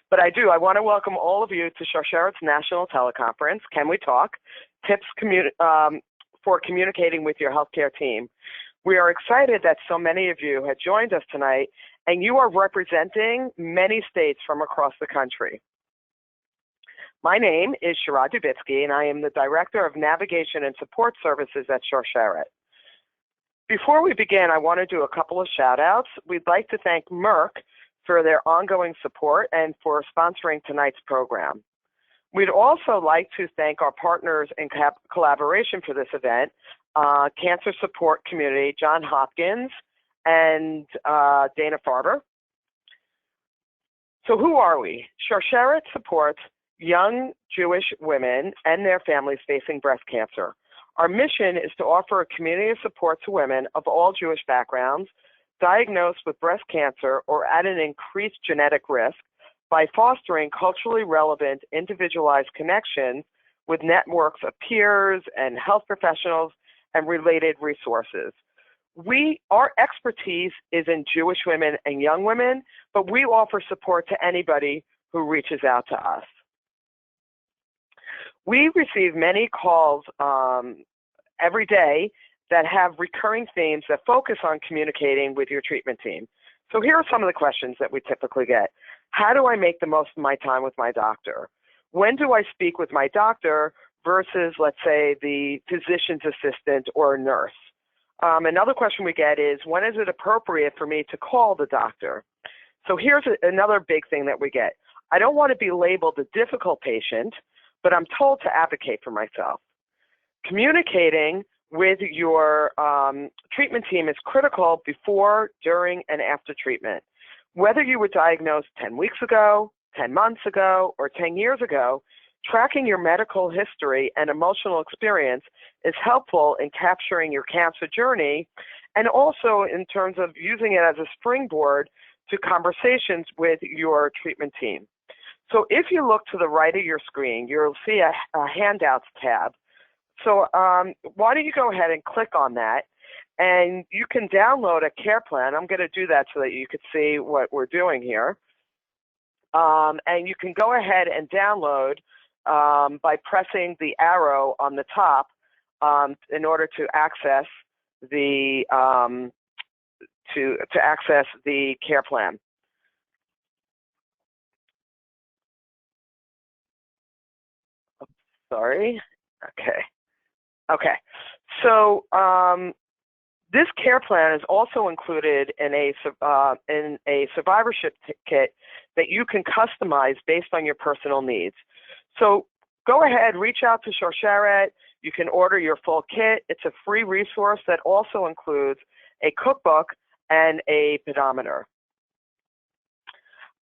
But I do. I want to welcome all of you to Sharshera's National Teleconference, Can We Talk? Tips for Communicating with Your Healthcare Team. We are excited that so many of you have joined us tonight, and you are representing many states from across the country. My name is Shira Dubitsky, and I am the Director of Navigation and Support Services at Sharsheret. Before we begin, I want to do a couple of shout-outs. We'd like to thank Merck for their ongoing support and for sponsoring tonight's program. We'd also like to thank our partners in collaboration for this event, Cancer Support Community, Johns Hopkins, and Dana-Farber. So who are we? Sharsheret supports young Jewish women and their families facing breast cancer. Our mission is to offer a community of support to women of all Jewish backgrounds diagnosed with breast cancer or at an increased genetic risk by fostering culturally relevant, individualized connections with networks of peers and health professionals and related resources. Our expertise is in Jewish women and young women, but we offer support to anybody who reaches out to us. We receive many calls every day that have recurring themes that focus on communicating with your treatment team. So here are some of the questions that we typically get. How do I make the most of my time with my doctor? When do I speak with my doctor versus, let's say, the physician's assistant or a nurse? Another question we get is, when is it appropriate for me to call the doctor? So here's another big thing that we get. I don't want to be labeled a difficult patient, but I'm told to advocate for myself. Communicating with your treatment team is critical before, during, and after treatment. Whether you were diagnosed 10 weeks ago, 10 months ago, or 10 years ago, tracking your medical history and emotional experience is helpful in capturing your cancer journey and also in terms of using it as a springboard to conversations with your treatment team. So if you look to the right of your screen, you'll see a handouts tab. So why don't you go ahead and click on that, and you can download a care plan. I'm going to do that so that you can see what we're doing here. And you can go ahead and download by pressing the arrow on the top in order to access the access the care plan. Sorry. Okay. So this care plan is also included in a survivorship kit that you can customize based on your personal needs. So go ahead, reach out to Sharsheret. You can order your full kit. It's a free resource that also includes a cookbook and a pedometer.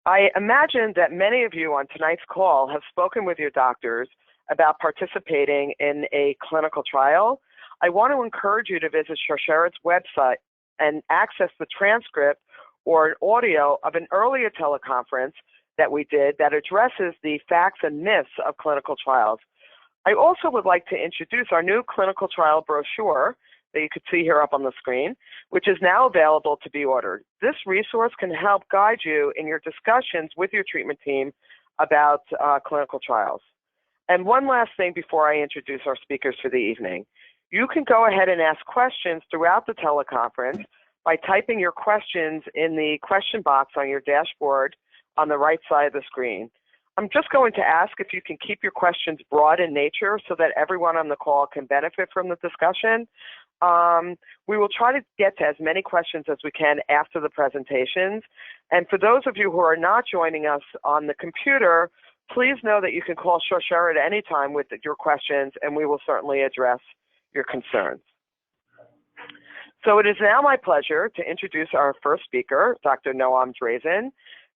I imagine that many of you on tonight's call have spoken with your doctors about participating in a clinical trial. I want to encourage you to visit Sharsheret's website and access the transcript or an audio of an earlier teleconference that we did that addresses the facts and myths of clinical trials. I also would like to introduce our new clinical trial brochure that you could see here up on the screen, which is now available to be ordered. This resource can help guide you in your discussions with your treatment team about clinical trials. And one last thing before I introduce our speakers for the evening. You can go ahead and ask questions throughout the teleconference by typing your questions in the question box on your dashboard on the right side of the screen. I'm just going to ask if you can keep your questions broad in nature so that everyone on the call can benefit from the discussion. We will try to get to as many questions as we can after the presentations. And for those of you who are not joining us on the computer, please know that you can call Sharsheret at any time with your questions, and we will certainly address your concerns. So it is now my pleasure to introduce our first speaker, Dr. Noam Drazin.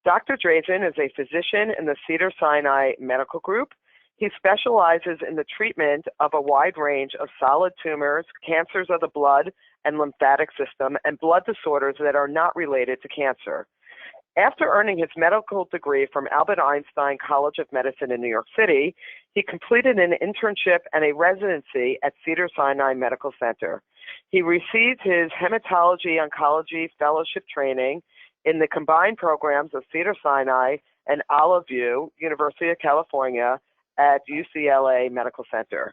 Dr. Drazin is a physician in the Cedars Sinai Medical Group. He specializes in the treatment of a wide range of solid tumors, cancers of the blood and lymphatic system, and blood disorders that are not related to cancer. After earning his medical degree from Albert Einstein College of Medicine in New York City, he completed an internship and a residency at Cedars Sinai Medical Center. He received his hematology oncology fellowship training in the combined programs of Cedars Sinai and Olive View, University of California, at UCLA Medical Center.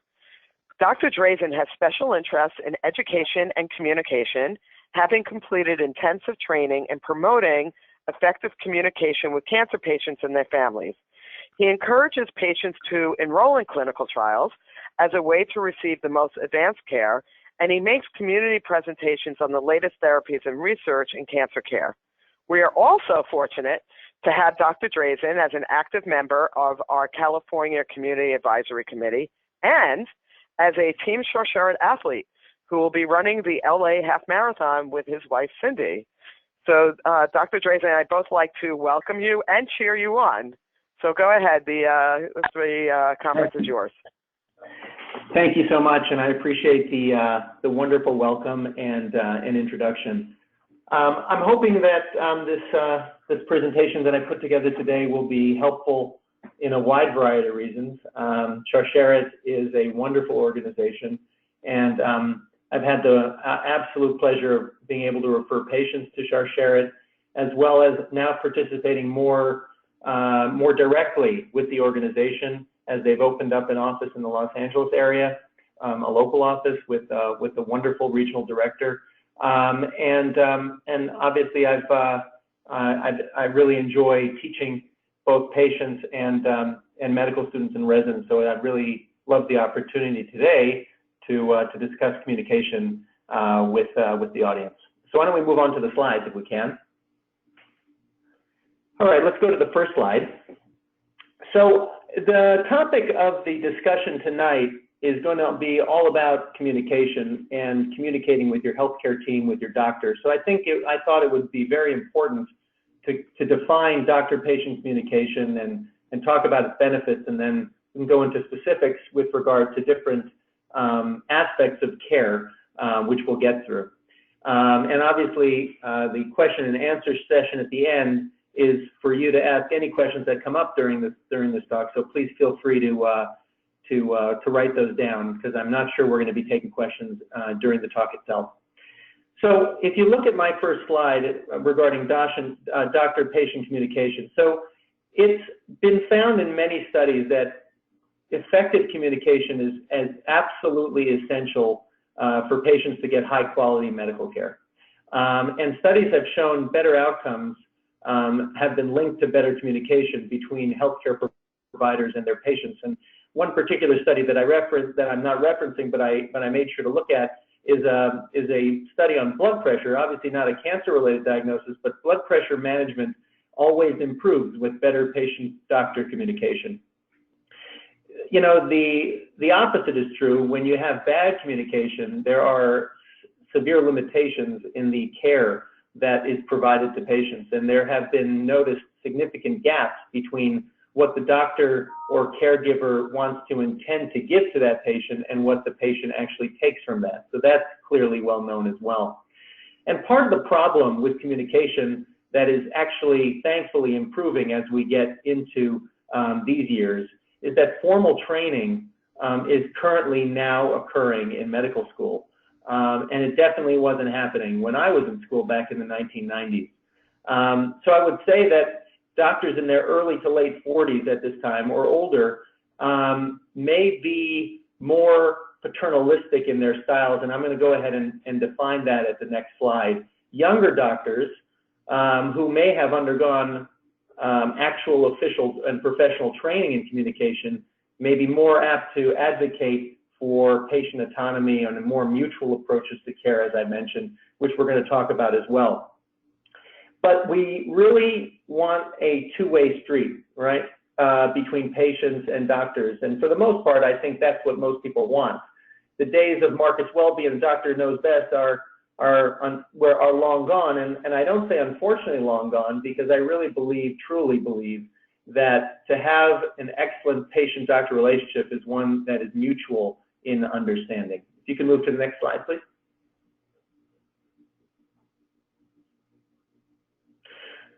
Dr. Drazin has special interests in education and communication, having completed intensive training in promoting effective communication with cancer patients and their families. He encourages patients to enroll in clinical trials as a way to receive the most advanced care, and he makes community presentations on the latest therapies and research in cancer care. We are also fortunate to have Dr. Drazin as an active member of our California Community Advisory Committee and as a Team Sharsheret athlete who will be running the LA Half Marathon with his wife, Cindy. So Dr. Drazin and I both like to welcome you and cheer you on. So go ahead, the conference is yours. Thank you so much, and I appreciate the wonderful welcome and introduction. I'm hoping that this presentation that I put together today will be helpful in a wide variety of reasons. Sharsheret is a wonderful organization, and I've had the absolute pleasure of being able to refer patients to Sharsheret, as well as now participating more directly with the organization as they've opened up an office in the Los Angeles area, a local office with a wonderful regional director, and obviously I really enjoy teaching both patients and medical students and residents. So I really love the opportunity today to discuss communication with the audience. So why don't we move on to the slides if we can. All right, let's go to the first slide. So the topic of the discussion tonight is going to be all about communication and communicating with your healthcare team, with your doctor. So I thought it would be very important to define doctor-patient communication and talk about its benefits, and then we can go into specifics with regard to different aspects of care, which we'll get through. And obviously, the question and answer session at the end is for you to ask any questions that come up during this talk. So please feel free to write those down, because I'm not sure we're going to be taking questions during the talk itself. So if you look at my first slide regarding doctor-patient communication, so it's been found in many studies that effective communication is absolutely essential for patients to get high-quality medical care. And studies have shown better outcomes have been linked to better communication between healthcare providers and their patients. And one particular study that I referenced, that I'm not referencing, but I made sure to look at, is a study on blood pressure. Obviously not a cancer-related diagnosis, but blood pressure management always improves with better patient-doctor communication. You know, the opposite is true. When you have bad communication, there are severe limitations in the care that is provided to patients, and there have been noticed significant gaps between what the doctor or caregiver wants to intend to give to that patient and what the patient actually takes from that. So that's clearly well known as well. And part of the problem with communication that is actually thankfully improving as we get into these years is that formal training is currently now occurring in medical school. And it definitely wasn't happening when I was in school back in the 1990s. So I would say that doctors in their early to late 40s at this time or older may be more paternalistic in their styles, and I'm going to go ahead and define that at the next slide. Younger doctors who may have undergone actual official and professional training in communication may be more apt to advocate for patient autonomy and more mutual approaches to care, as I mentioned, which we're going to talk about as well. But we really want a two-way street, right, between patients and doctors. And for the most part, I think that's what most people want. The days of Marcus Welby and doctor knows best are long gone. And I don't say unfortunately long gone, because I really truly believe that to have an excellent patient-doctor relationship is one that is mutual in understanding. If you can move to the next slide, please.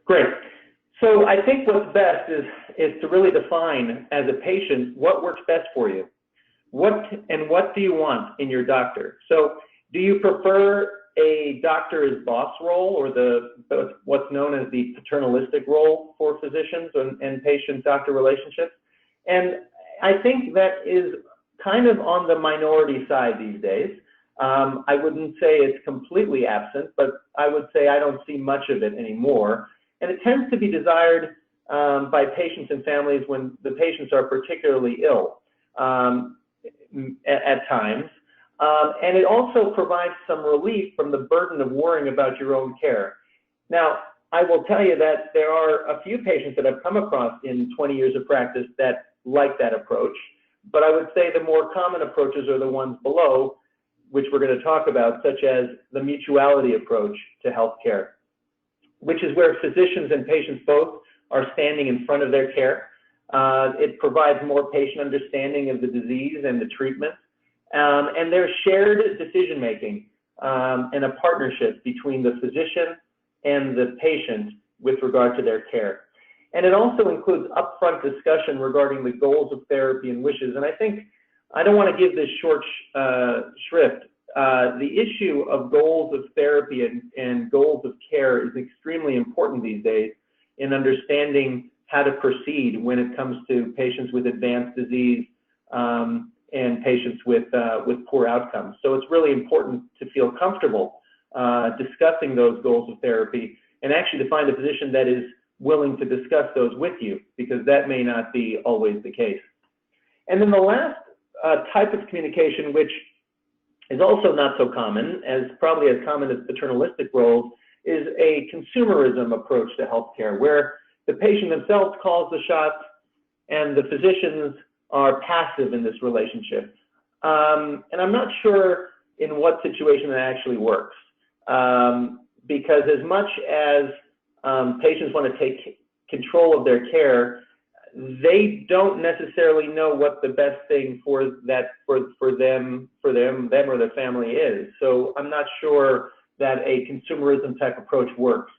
Great. So I think what's best is to really define as a patient what works best for you. What do you want in your doctor? So do you prefer a doctor's boss role, or what's known as the paternalistic role for physicians and patient-doctor relationships. And I think that is kind of on the minority side these days. I wouldn't say it's completely absent, but I would say I don't see much of it anymore. And it tends to be desired by patients and families when the patients are particularly ill at times. And it also provides some relief from the burden of worrying about your own care. Now, I will tell you that there are a few patients that I've come across in 20 years of practice that like that approach, but I would say the more common approaches are the ones below, which we're going to talk about, such as the mutuality approach to healthcare, which is where physicians and patients both are standing in front of their care. It provides more patient understanding of the disease and the treatment. And there's shared decision-making and a partnership between the physician and the patient with regard to their care. And it also includes upfront discussion regarding the goals of therapy and wishes. And I think, I don't want to give this short shrift. The issue of goals of therapy and goals of care is extremely important these days in understanding how to proceed when it comes to patients with advanced disease and patients with poor outcomes. So it's really important to feel comfortable discussing those goals of therapy, and actually to find a physician that is willing to discuss those with you, because that may not be always the case. And then the last type of communication, which is also not so common, probably as common as paternalistic roles, is a consumerism approach to healthcare, where the patient themselves calls the shots and the physicians are passive in this relationship. And I'm not sure in what situation that actually works, because as much as patients want to take control of their care, they don't necessarily know what the best thing for them or their family is. So I'm not sure that a consumerism type approach works.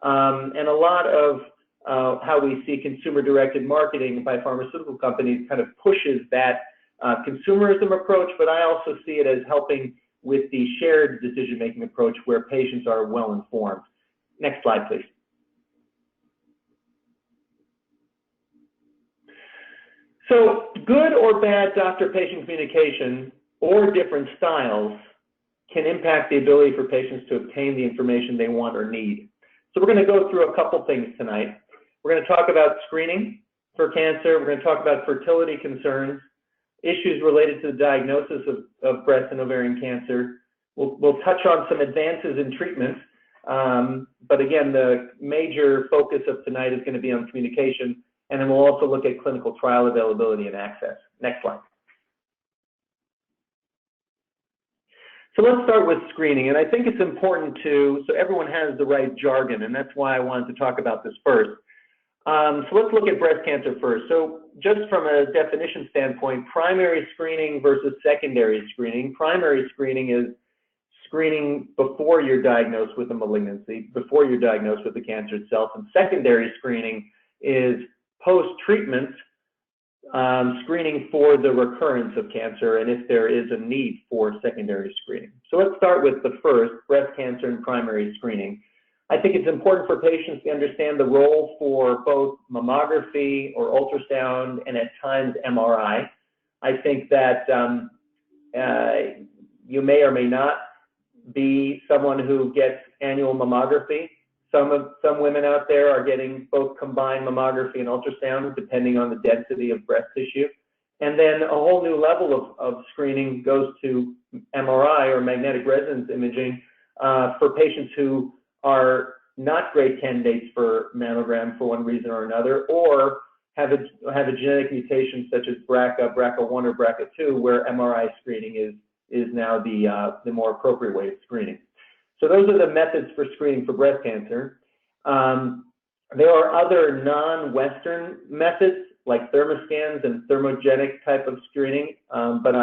And a lot of how we see consumer-directed marketing by pharmaceutical companies kind of pushes that consumerism approach, but I also see it as helping with the shared decision-making approach where patients are well-informed. Next slide, please. So good or bad doctor-patient communication or different styles can impact the ability for patients to obtain the information they want or need. So we're going to go through a couple things tonight. We're going to talk about screening for cancer. We're going to talk about fertility concerns, issues related to the diagnosis of breast and ovarian cancer. We'll touch on some advances in treatment, but again, the major focus of tonight is going to be on communication, and then we'll also look at clinical trial availability and access. Next slide. So let's start with screening, and I think it's important so everyone has the right jargon, and that's why I wanted to talk about this first. So let's look at breast cancer first. So just from a definition standpoint, primary screening versus secondary screening. Primary screening is screening before you're diagnosed with a malignancy, before you're diagnosed with the cancer itself, and secondary screening is post-treatment screening for the recurrence of cancer and if there is a need for secondary screening. So let's start with the first, breast cancer and primary screening. I think it's important for patients to understand the role for both mammography or ultrasound and at times MRI. I think that you may or may not be someone who gets annual mammography. Some women out there are getting both combined mammography and ultrasound depending on the density of breast tissue. And then a whole new level of screening goes to MRI or magnetic resonance imaging for patients who are not great candidates for mammogram for one reason or another, or have a genetic mutation such as BRCA, BRCA1 or BRCA2, where MRI screening is now the more appropriate way of screening. So those are the methods for screening for breast cancer. There are other non-Western methods like thermoscans and thermogenic type of screening, but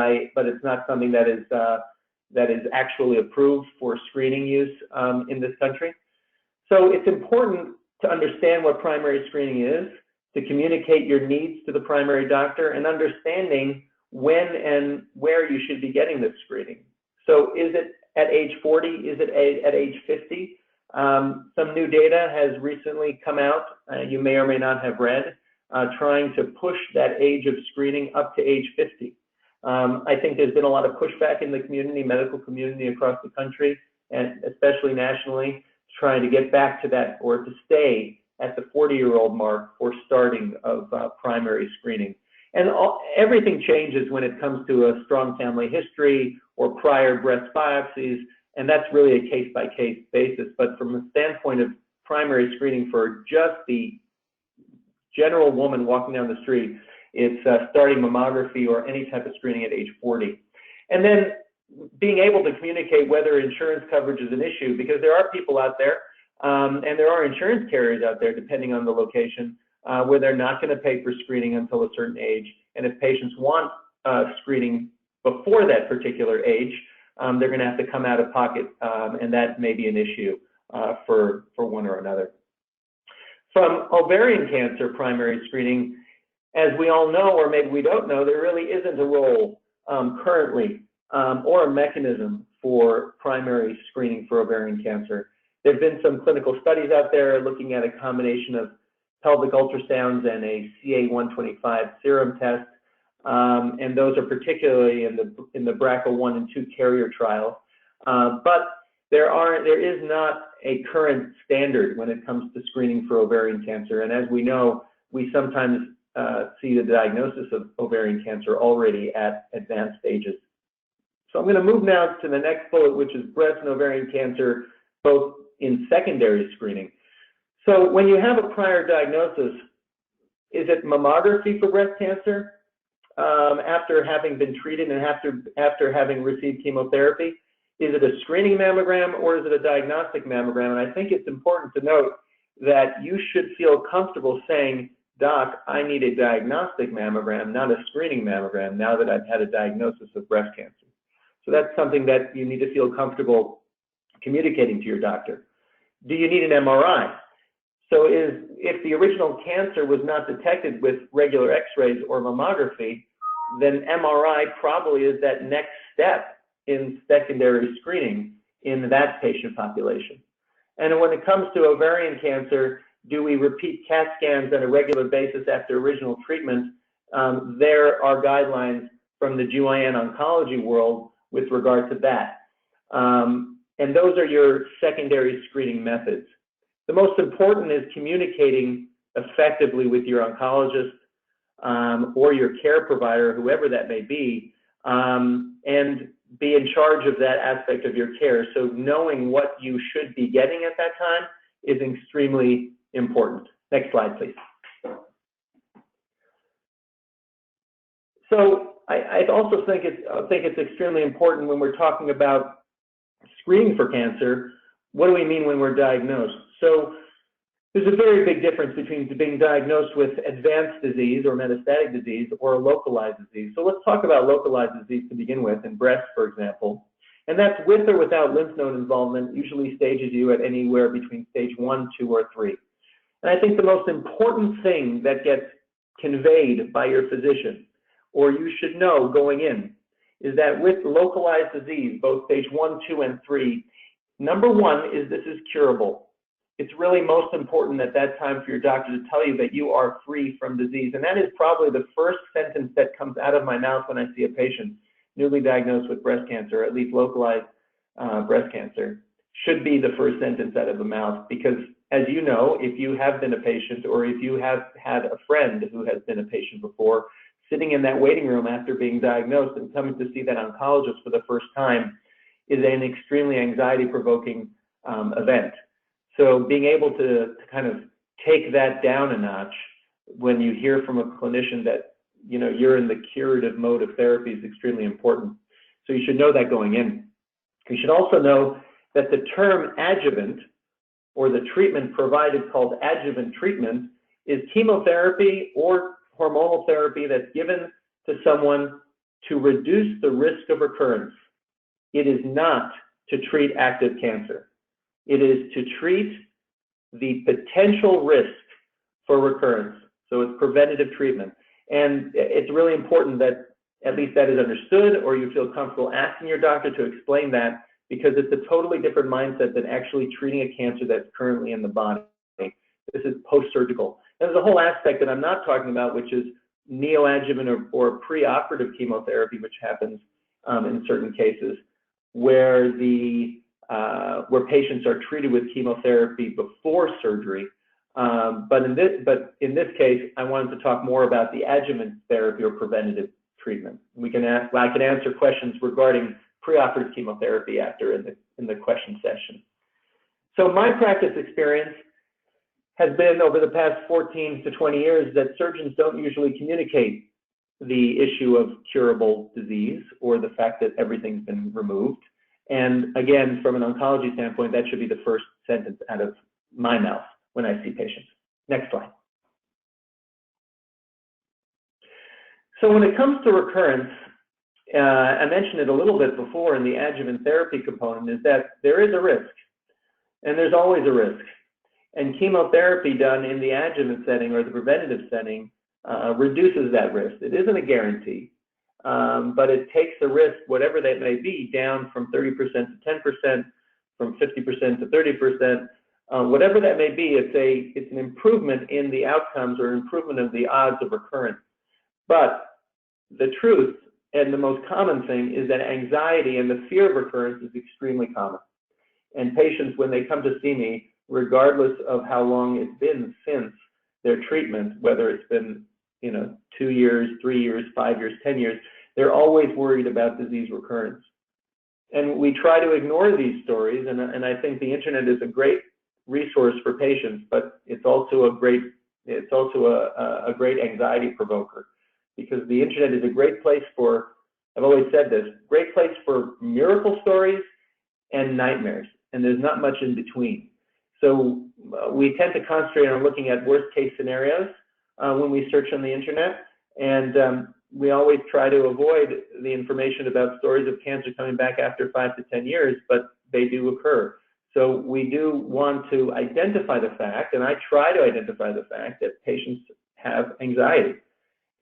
it's not something that is actually approved for screening use in this country. So it's important to understand what primary screening is, to communicate your needs to the primary doctor, and understanding when and where you should be getting this screening. So is it at age 40? Is it at age 50? Some new data has recently come out, you may or may not have read, trying to push that age of screening up to age 50. I think there's been a lot of pushback in the community, medical community across the country, and especially nationally, trying to get back to that or to stay at the 40-year-old mark for starting of primary screening. And everything changes when it comes to a strong family history or prior breast biopsies, and that's really a case-by-case basis. But from the standpoint of primary screening for just the general woman walking down the street, it's starting mammography or any type of screening at age 40. And then being able to communicate whether insurance coverage is an issue, because there are people out there, and there are insurance carriers out there, depending on the location, where they're not going to pay for screening until a certain age. And if patients want screening before that particular age, they're going to have to come out of pocket, and that may be an issue for one or another. From ovarian cancer primary screening, as we all know, or maybe we don't know, there really isn't a role currently or a mechanism for primary screening for ovarian cancer. There have been some clinical studies out there looking at a combination of pelvic ultrasounds and a CA-125 serum test, and those are particularly in the BRCA1 and 2 carrier trial. But there is not a current standard when it comes to screening for ovarian cancer, and as we know, we sometimes see the diagnosis of ovarian cancer already at advanced stages. So I'm going to move now to the next bullet, which is breast and ovarian cancer, both in secondary screening. So when you have a prior diagnosis, is it mammography for breast cancer after having been treated and after having received chemotherapy? Is it a screening mammogram or is it a diagnostic mammogram? And I think it's important to note that you should feel comfortable saying, Doc, I need a diagnostic mammogram, not a screening mammogram, now that I've had a diagnosis of breast cancer. So that's something that you need to feel comfortable communicating to your doctor. Do you need an MRI? So if the original cancer was not detected with regular x-rays or mammography, then MRI probably is that next step in secondary screening in that patient population. And when it comes to ovarian cancer, do we repeat CAT scans on a regular basis after original treatment? There are guidelines from the GYN oncology world with regard to that. And those are your secondary screening methods. The most important is communicating effectively with your oncologist or your care provider, whoever that may be, and be in charge of that aspect of your care. So knowing what you should be getting at that time is extremely important. Next slide, please. So I also think it's extremely important when we're talking about screening for cancer. What do we mean when we're diagnosed? So there's a very big difference between being diagnosed with advanced disease or metastatic disease or a localized disease. So let's talk about localized disease to begin with, in breast, for example. And that's with or without lymph node involvement, usually stages you at anywhere between stage 1, 2, or 3. And I think the most important thing that gets conveyed by your physician, or you should know going in, is that with localized disease, both stage 1, 2, and 3, number one is this is curable. It's really most important at that time for your doctor to tell you that you are free from disease. And that is probably the first sentence that comes out of my mouth when I see a patient newly diagnosed with breast cancer, or at least localized breast cancer, should be the first sentence out of the mouth. Because as you know, if you have been a patient or if you have had a friend who has been a patient before, sitting in that waiting room after being diagnosed and coming to see that oncologist for the first time is an extremely anxiety-provoking event. So being able to kind of take that down a notch when you hear from a clinician that you're in the curative mode of therapy is extremely important. So you should know that going in. You should also know that the term adjuvant, or the treatment provided called adjuvant treatment, is chemotherapy or hormonal therapy that's given to someone to reduce the risk of recurrence. It is not to treat active cancer. It is to treat the potential risk for recurrence. So it's preventative treatment. And it's really important that at least that is understood, or you feel comfortable asking your doctor to explain that, because it's a totally different mindset than actually treating a cancer that's currently in the body. This is post-surgical. There's a whole aspect that I'm not talking about, which is neoadjuvant or preoperative chemotherapy, which happens in certain cases, where patients are treated with chemotherapy before surgery. But in this case, I wanted to talk more about the adjuvant therapy or preventative treatment. I can answer questions regarding preoperative chemotherapy after in the question session. So my practice experience has been over the past 14 to 20 years that surgeons don't usually communicate the issue of curable disease or the fact that everything's been removed. And again, from an oncology standpoint, that should be the first sentence out of my mouth when I see patients. Next slide. So when it comes to recurrence, I mentioned it a little bit before in the adjuvant therapy component, is that there is a risk, and there's always a risk. And chemotherapy done in the adjuvant setting or the preventative setting reduces that risk. It isn't a guarantee, but it takes the risk, whatever that may be, down from 30% to 10%, from 50% to 30%, whatever that may be. It's an improvement in the outcomes or improvement of the odds of recurrence. But the truth and the most common thing is that anxiety and the fear of recurrence is extremely common. And patients, when they come to see me, regardless of how long it's been since their treatment, whether it's been 2 years, 3 years, 5 years, 10 years, they're always worried about disease recurrence. And we try to ignore these stories, and I think the internet is a great resource for patients, but it's also a great anxiety provoker, because the internet is a great place for, I've always said this, great place for miracle stories and nightmares, and there's not much in between. So we tend to concentrate on looking at worst case scenarios when we search on the internet, and we always try to avoid the information about stories of cancer coming back after 5 to 10 years, but they do occur. So we do want to identify the fact, and I try to identify the fact, that patients have anxiety,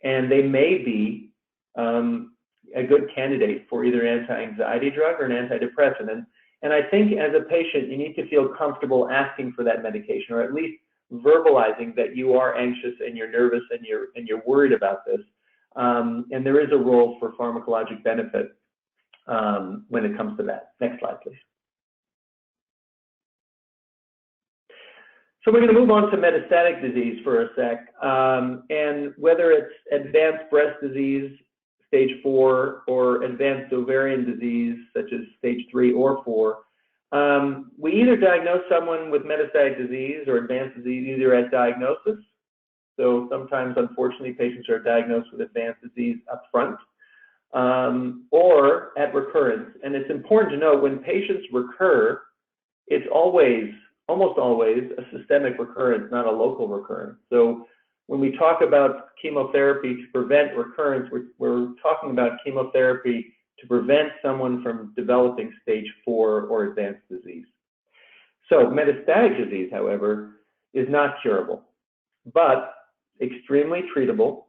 and they may be a good candidate for either an anti-anxiety drug or an antidepressant. And I think as a patient, you need to feel comfortable asking for that medication, or at least verbalizing that you are anxious and you're nervous and you're worried about this. And there is a role for pharmacologic benefit when it comes to that. Next slide, please. So we're going to move on to metastatic disease for a sec. And whether it's advanced breast disease, stage 4, or advanced ovarian disease, such as stage 3 or 4, we either diagnose someone with metastatic disease or advanced disease either at diagnosis. So sometimes, unfortunately, patients are diagnosed with advanced disease up front, or at recurrence. And it's important to know when patients recur, it's almost always a systemic recurrence, not a local recurrence. So when we talk about chemotherapy to prevent recurrence, we're talking about chemotherapy to prevent someone from developing stage 4 or advanced disease. So metastatic disease, however, is not curable, but extremely treatable.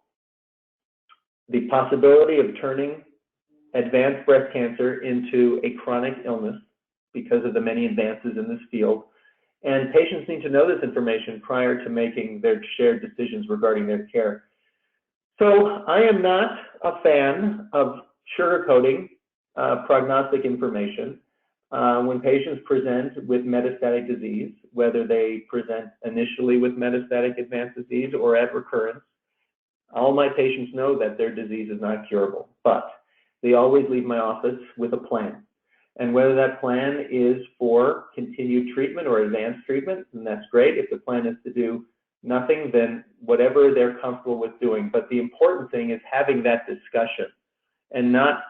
The possibility of turning advanced breast cancer into a chronic illness because of the many advances in this field. And patients need to know this information prior to making their shared decisions regarding their care. So I am not a fan of sugarcoating prognostic information when patients present with metastatic disease, whether they present initially with metastatic advanced disease or at recurrence. All my patients know that their disease is not curable, but they always leave my office with a plan. And whether that plan is for continued treatment or advanced treatment, and that's great. If the plan is to do nothing, then whatever they're comfortable with doing. But the important thing is having that discussion and not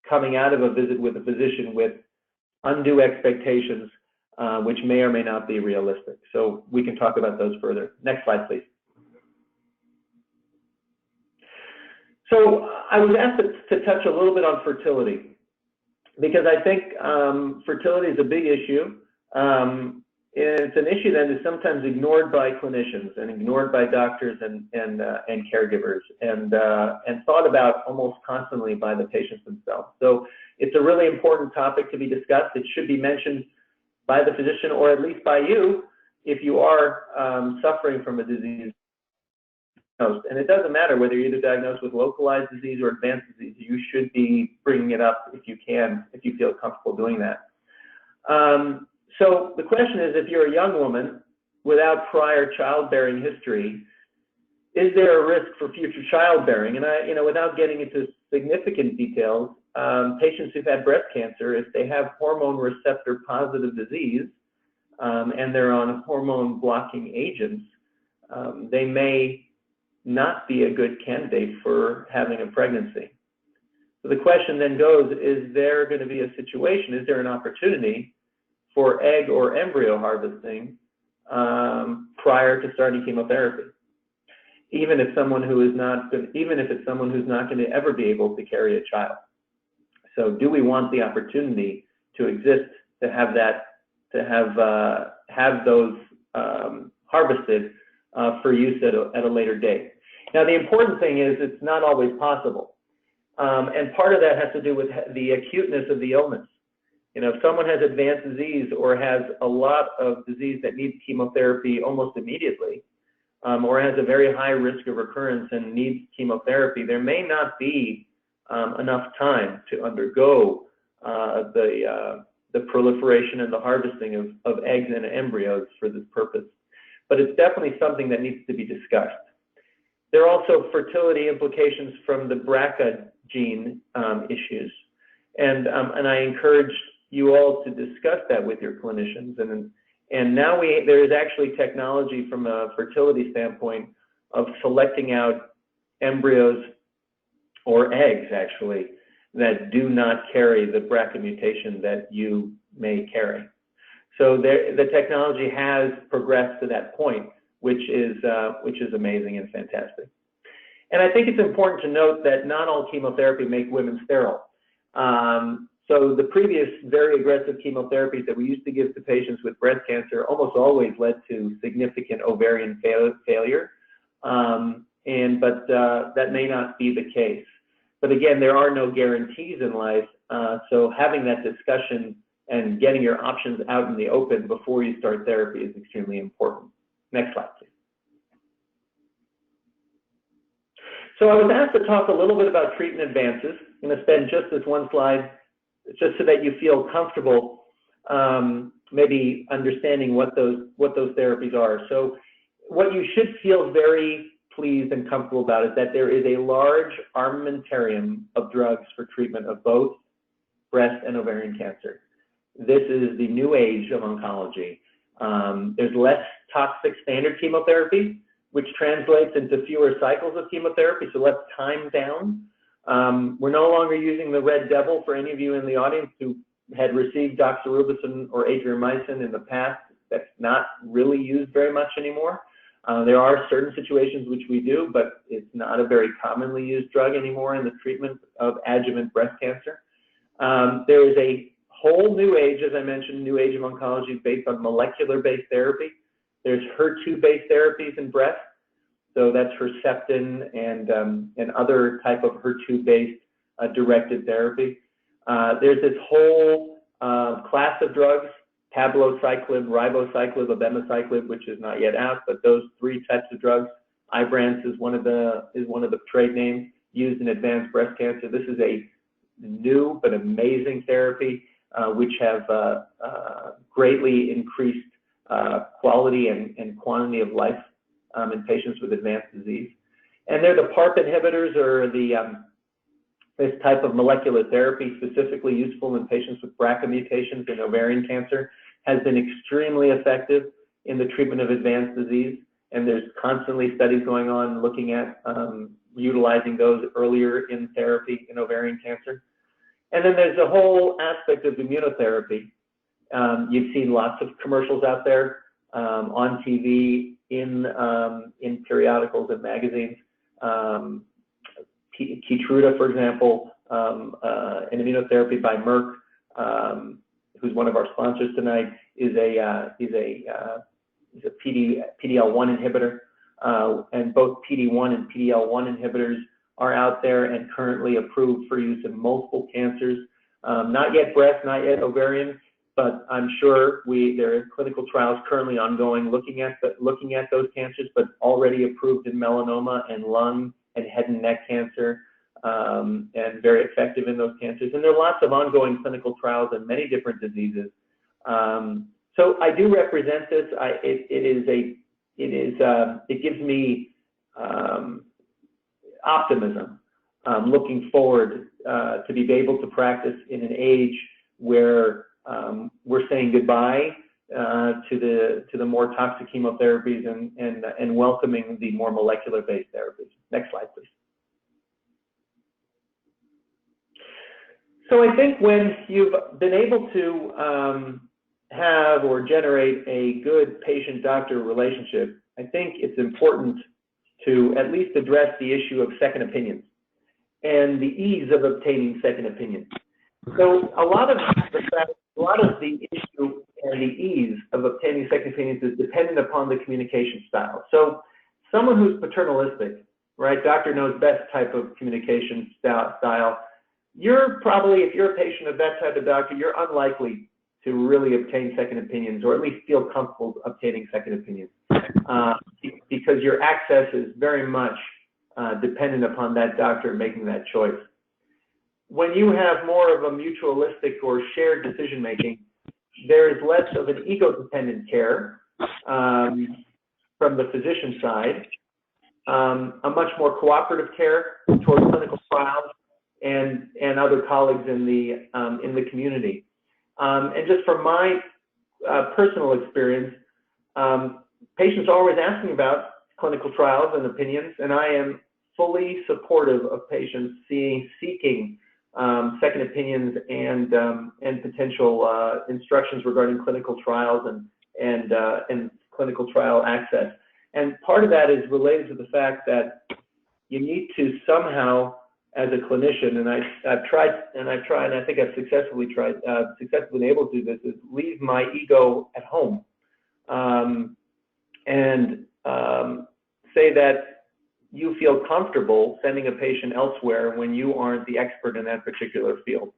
coming out of a visit with a physician with undue expectations, which may or may not be realistic. So we can talk about those further. Next slide, please. So I was asked to touch a little bit on fertility, because I think fertility is a big issue. it's an issue that is sometimes ignored by clinicians and ignored by doctors and caregivers and thought about almost constantly by the patients themselves. So it's a really important topic to be discussed. It should be mentioned by the physician or at least by you if you are suffering from a disease. And it doesn't matter whether you're either diagnosed with localized disease or advanced disease. You should be bringing it up if you can, if you feel comfortable doing that. So the question is, if you're a young woman without prior childbearing history, is there a risk for future childbearing? And without getting into significant details, patients who've had breast cancer, if they have hormone receptor positive disease and they're on hormone blocking agents, they may not be a good candidate for having a pregnancy. So the question then goes, is there going to be a situation, is there an opportunity for egg or embryo harvesting prior to starting chemotherapy? Even if it's someone who's not going to ever be able to carry a child. So do we want the opportunity to exist, to have that, to have those harvested for use at a later date? Now, the important thing is it's not always possible. And part of that has to do with the acuteness of the illness. If someone has advanced disease or has a lot of disease that needs chemotherapy almost immediately, or has a very high risk of recurrence and needs chemotherapy, there may not be enough time to undergo the proliferation and the harvesting of eggs and embryos for this purpose. But it's definitely something that needs to be discussed. There are also fertility implications from the BRCA gene issues. And I encourage you all to discuss that with your clinicians. And now there is actually technology from a fertility standpoint of selecting out embryos or eggs, actually, that do not carry the BRCA mutation that you may carry. So the technology has progressed to that point, which is amazing and fantastic. And I think it's important to note that not all chemotherapy make women sterile. So the previous very aggressive chemotherapies that we used to give to patients with breast cancer almost always led to significant ovarian failure, but that may not be the case. But again, there are no guarantees in life, so having that discussion and getting your options out in the open before you start therapy is extremely important. Next slide, please. So I was asked to talk a little bit about treatment advances. I'm going to spend just this one slide just so that you feel comfortable maybe understanding what those therapies are. So what you should feel very pleased and comfortable about is that there is a large armamentarium of drugs for treatment of both breast and ovarian cancer. This is the new age of oncology. There's less toxic standard chemotherapy, which translates into fewer cycles of chemotherapy, so less time down. We're no longer using the red devil for any of you in the audience who had received doxorubicin or adriamycin in the past. That's not really used very much anymore. There are certain situations which we do, but it's not a very commonly used drug anymore in the treatment of adjuvant breast cancer. There is a whole new age, as I mentioned, new age of oncology based on molecular-based therapy. There's HER2-based therapies in breast, so that's Herceptin and other type of HER2-based directed therapy. There's this whole class of drugs, palbociclib, ribociclib, abemaciclib, which is not yet out, but those three types of drugs. Ibrance is one of the trade names used in advanced breast cancer. This is a new but amazing therapy, which have greatly increased quality and quantity of life in patients with advanced disease. And they're the PARP inhibitors, or this type of molecular therapy specifically useful in patients with BRCA mutations in ovarian cancer, has been extremely effective in the treatment of advanced disease. And there's constantly studies going on looking at utilizing those earlier in therapy in ovarian cancer. And then there's a whole aspect of immunotherapy. You've seen lots of commercials out there on TV, in periodicals and magazines. Keytruda, for example, an immunotherapy by Merck, who's one of our sponsors tonight, is a PD-L1 inhibitor, and both PD-1 and PD-L1 inhibitors are out there and currently approved for use in multiple cancers. Not yet breast, not yet ovarian, but I'm sure there are clinical trials currently ongoing looking at those cancers, but already approved in melanoma and lung and head and neck cancer, and very effective in those cancers. And there are lots of ongoing clinical trials in many different diseases. So I do represent this. It gives me optimism, looking forward to be able to practice in an age where we're saying goodbye to the more toxic chemotherapies and welcoming the more molecular-based therapies. Next slide, please. So I think when you've been able to have or generate a good patient-doctor relationship, I think it's important to at least address the issue of second opinions and the ease of obtaining second opinions. So a lot of the issue and the ease of obtaining second opinions is dependent upon the communication style. So someone who's paternalistic, right, doctor knows best type of communication style, you're probably, if you're a patient of that type of doctor, you're unlikely to really obtain second opinions, or at least feel comfortable obtaining second opinions, because your access is very much dependent upon that doctor making that choice. When you have more of a mutualistic or shared decision making, there is less of an ego-dependent care from the physician side, a much more cooperative care towards clinical trials and other colleagues in the community. And just from my personal experience, patients are always asking about clinical trials and opinions, and I am fully supportive of patients seeking second opinions and potential instructions regarding clinical trials and clinical trial access. And part of that is related to the fact that you need to somehow, as a clinician, and I've tried, and I think I've successfully been able to do this, is leave my ego at home, and say that you feel comfortable sending a patient elsewhere when you aren't the expert in that particular field.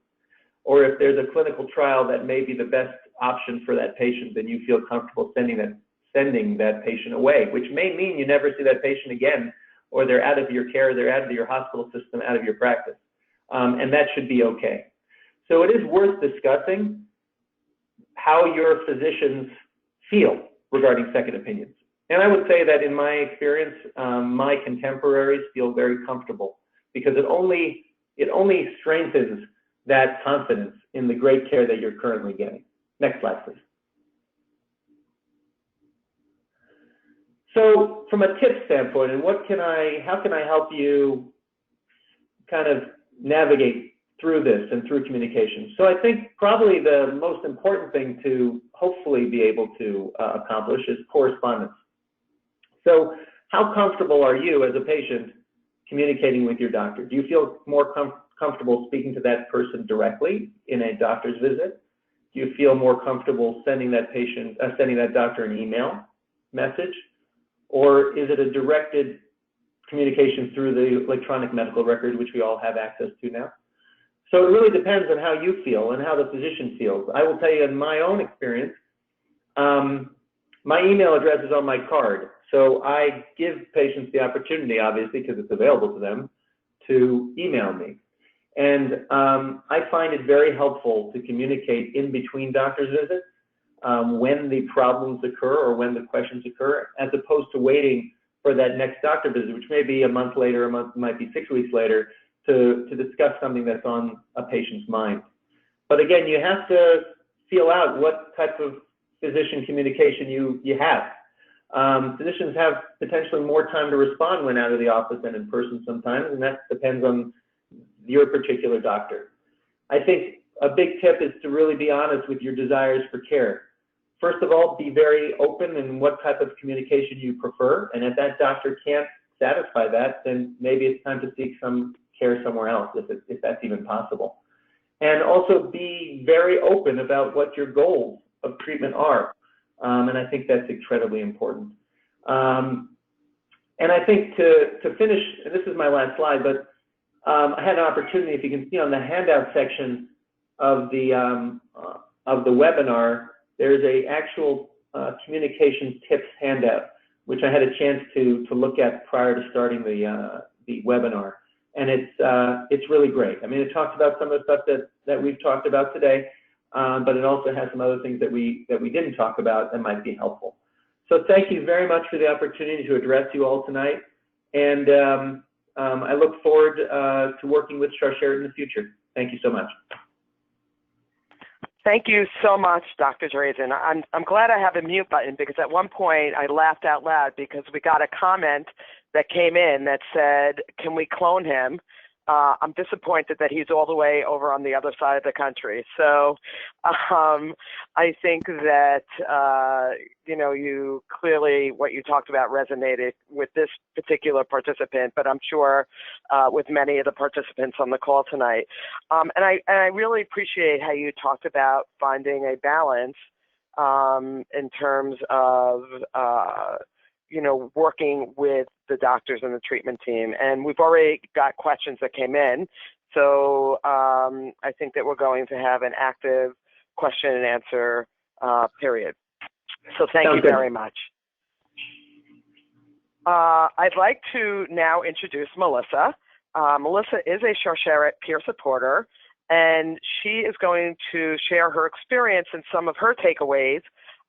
Or if there's a clinical trial that may be the best option for that patient, then you feel comfortable sending that patient away, which may mean you never see that patient again, or they're out of your care, they're out of your hospital system, out of your practice. And that should be okay. So it is worth discussing how your physicians feel regarding second opinions. And I would say that in my experience, my contemporaries feel very comfortable, because it only strengthens that confidence in the great care that you're currently getting. Next slide, please. So from a tip standpoint, and how can I help you kind of navigate through this and through communication? So I think probably the most important thing to hopefully be able to accomplish is correspondence. So how comfortable are you as a patient communicating with your doctor? Do you feel more comfortable speaking to that person directly in a doctor's visit? Do you feel more comfortable sending that doctor an email message? Or is it a directed communication through the electronic medical record, which we all have access to now? So it really depends on how you feel and how the physician feels. I will tell you, in my own experience, my email address is on my card. So I give patients the opportunity, obviously, because it's available to them, to email me. And I find it very helpful to communicate in between doctor's visits when the problems occur or when the questions occur, as opposed to waiting for that next doctor visit, which may be a month later, might be 6 weeks later, to discuss something that's on a patient's mind. But again, you have to feel out what type of physician communication you have. Physicians have potentially more time to respond when out of the office than in person sometimes, and that depends on your particular doctor. I think a big tip is to really be honest with your desires for care. First of all, be very open in what type of communication you prefer, and if that doctor can't satisfy that, then maybe it's time to seek some care somewhere else, if that's even possible. and also be very open about what your goals of treatment are. And I think that's incredibly important. And I think to finish, and this is my last slide, but I had an opportunity, if you can see on the handout section of the webinar, there's a actual communications tips handout, which I had a chance to look at prior to starting the webinar. And it's really great. I mean, it talks about some of the stuff that we've talked about today, but it also has some other things that we didn't talk about that might be helpful. So thank you very much for the opportunity to address you all tonight. And I look forward to working with Sharsheret in the future. Thank you so much. Thank you so much, Dr. Drazin. I'm glad I have a mute button, because at one point I laughed out loud because we got a comment that came in that said, can we clone him? I'm disappointed that he's all the way over on the other side of the country. So I think that, you clearly, what you talked about resonated with this particular participant, but I'm sure with many of the participants on the call tonight. And I really appreciate how you talked about finding a balance in terms of, working with the doctors and the treatment team. And we've already got questions that came in. So I think that we're going to have an active question and answer period. So thank you very much. I'd like to now introduce Melissa. Melissa is a Sharsheret peer supporter, and she is going to share her experience and some of her takeaways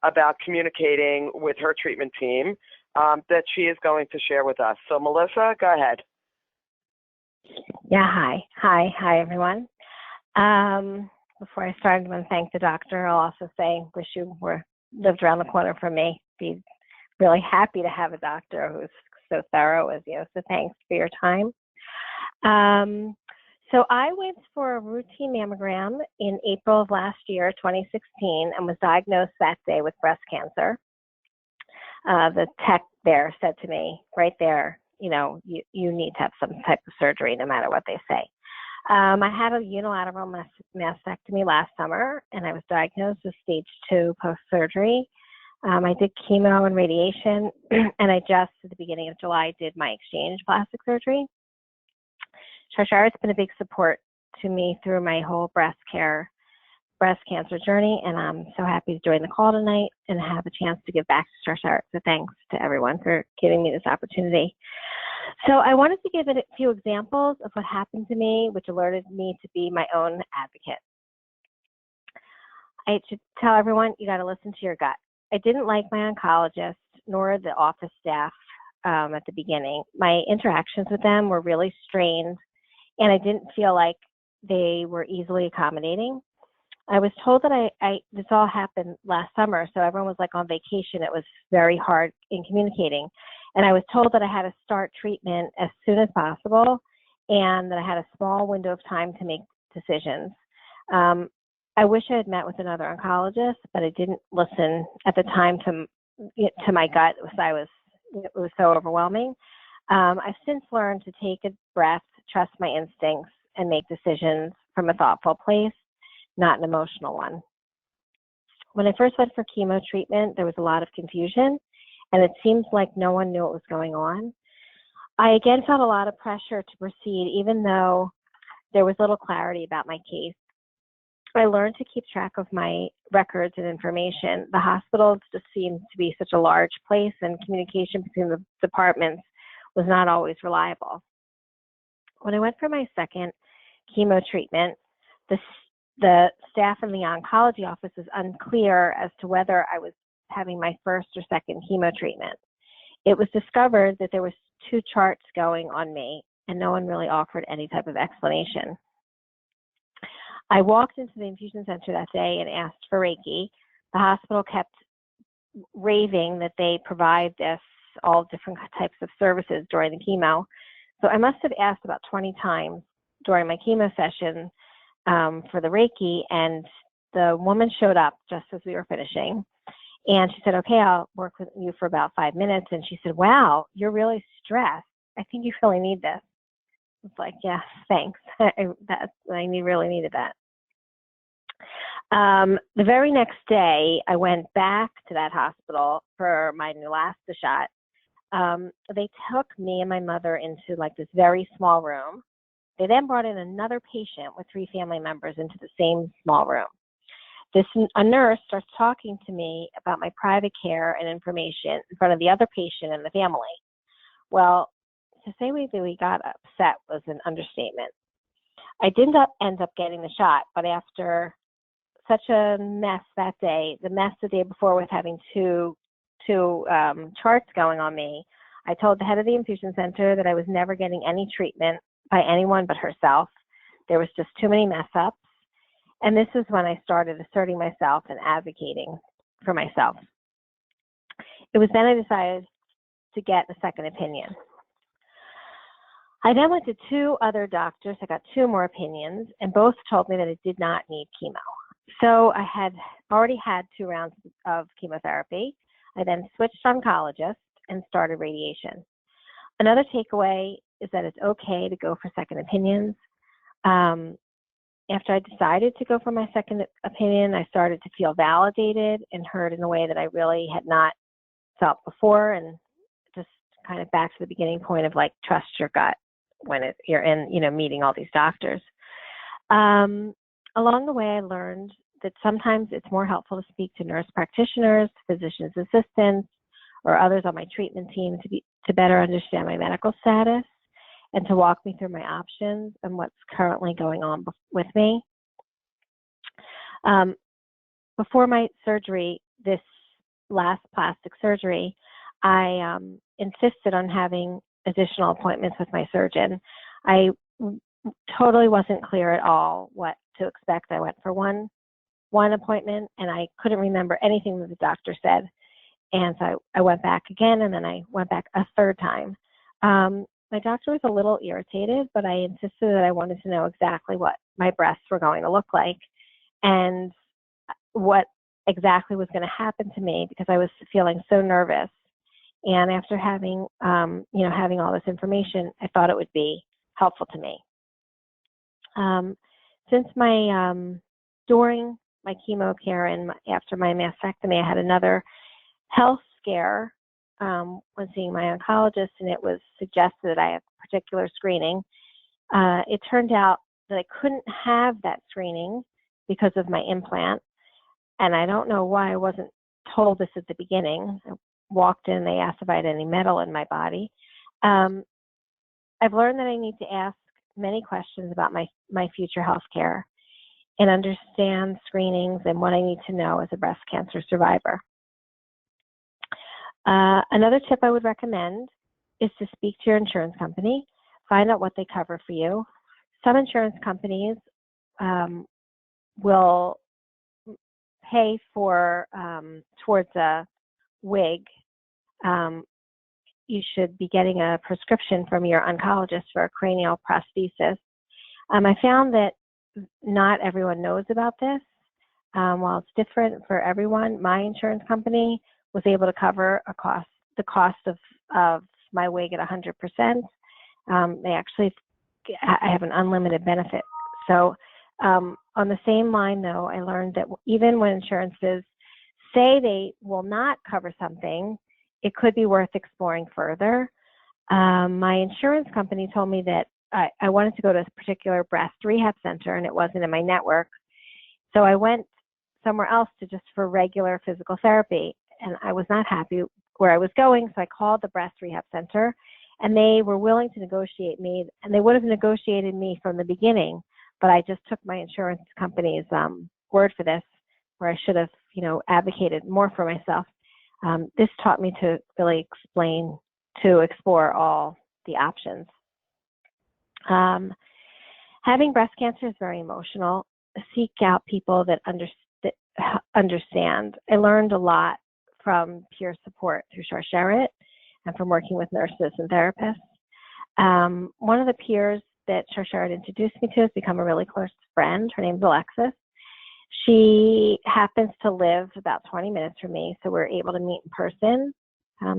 about communicating with her treatment team that she is going to share with us. So Melissa, go ahead. Yeah, hi everyone. Before I start, I want to thank the doctor. I'll also say, wish you lived around the corner from me. Be really happy to have a doctor who's so thorough as you. So thanks for your time. So I went for a routine mammogram in April of last year, 2016, and was diagnosed that day with breast cancer. The tech there said to me right there, you need to have some type of surgery no matter what they say. I had a unilateral mastectomy last summer, and I was diagnosed with stage 2 post-surgery. I did chemo and radiation, and I just, at the beginning of July, did my exchange plastic surgery. Sharsheret's been a big support to me through my whole breast cancer journey, and I'm so happy to join the call tonight and have a chance to give back to Sharsheret. So thanks to everyone for giving me this opportunity. So I wanted to give a few examples of what happened to me, which alerted me to be my own advocate. I should tell everyone, you got to listen to your gut. I didn't like my oncologist nor the office staff at the beginning. My interactions with them were really strained, and I didn't feel like they were easily accommodating. I was told that this all happened last summer, so everyone was like on vacation. It was very hard in communicating. And I was told that I had to start treatment as soon as possible and that I had a small window of time to make decisions. I wish I had met with another oncologist, but I didn't listen at the time to my gut. It was so overwhelming. I've since learned to take a breath, trust my instincts, and make decisions from a thoughtful place, not an emotional one. When I first went for chemo treatment, there was a lot of confusion, and it seems like no one knew what was going on. I again felt a lot of pressure to proceed, even though there was little clarity about my case. I learned to keep track of my records and information. The hospitals just seemed to be such a large place, and communication between the departments was not always reliable. When I went for my second chemo treatment, the staff in the oncology office was unclear as to whether I was having my first or second chemo treatment. It was discovered that there was 2 charts going on me, and no one really offered any type of explanation. I walked into the infusion center that day and asked for Reiki. The hospital kept raving that they provide all different types of services during the chemo. So I must have asked about 20 times during my chemo session for the Reiki, and the woman showed up just as we were finishing. And she said, okay, I'll work with you for about 5 minutes. And she said, wow, you're really stressed. I think you really need this. It's like, yeah, thanks. I really needed that. The very next day, I went back to that hospital for my Neulasta shot. They took me and my mother into like this very small room. They then brought in another patient with 3 family members into the same small room. A nurse starts talking to me about my private care and information in front of the other patient and the family. Well, to say we got upset was an understatement. I didn't end up getting the shot, but after such a mess that day, the mess the day before with having two charts going on me, I told the head of the infusion center that I was never getting any treatment by anyone but herself. There was just too many mess ups. And this is when I started asserting myself and advocating for myself. It was then I decided to get a second opinion. I then went to 2 other doctors. I got 2 more opinions, and both told me that I did not need chemo. So I had already had 2 rounds of chemotherapy. I then switched oncologists and started radiation. Another takeaway is that it's okay to go for second opinions. After I decided to go for my second opinion, I started to feel validated and heard in a way that I really had not felt before, and just kind of back to the beginning point of like trust your gut when you're in, meeting all these doctors. Along the way, I learned that sometimes it's more helpful to speak to nurse practitioners, physician's assistants, or others on my treatment team to better understand my medical status and to walk me through my options and what's currently going on with me. Before my surgery, this last plastic surgery, I insisted on having additional appointments with my surgeon. I totally wasn't clear at all what to expect. I went for one appointment, and I couldn't remember anything that the doctor said. And so I went back again, and then I went back a third time. My doctor was a little irritated, but I insisted that I wanted to know exactly what my breasts were going to look like and what exactly was going to happen to me, because I was feeling so nervous. And after having, having all this information, I thought it would be helpful to me. Since during my chemo care and after my mastectomy, I had another health scare when seeing my oncologist, and it was suggested that I have particular screening. It turned out that I couldn't have that screening because of my implant, and I don't know why I wasn't told this at the beginning. I walked in, they asked if I had any metal in my body. I've learned that I need to ask many questions about my future health care and understand screenings and what I need to know as a breast cancer survivor. Another tip I would recommend is to speak to your insurance company, find out what they cover for you. Some insurance companies will pay for towards a wig. You should be getting a prescription from your oncologist for a cranial prosthesis. I found that not everyone knows about this. While it's different for everyone, my insurance company was able to cover the cost of my wig at 100%. I have an unlimited benefit. So on the same line, though, I learned that even when insurances say they will not cover something, it could be worth exploring further. My insurance company told me that I wanted to go to a particular breast rehab center, and it wasn't in my network. So I went somewhere else just for regular physical therapy, and I was not happy where I was going, so I called the breast rehab center, and they were willing to negotiate me, and they would have negotiated me from the beginning, but I just took my insurance company's word for this, where I should have, advocated more for myself. This taught me to really explore all the options. Having breast cancer is very emotional. Seek out people that understand. I learned a lot from peer support through Sharsheret and from working with nurses and therapists. One of the peers that Sharsheret introduced me to has become a really close friend. Her name's Alexis. She happens to live about 20 minutes from me, so we're able to meet in person.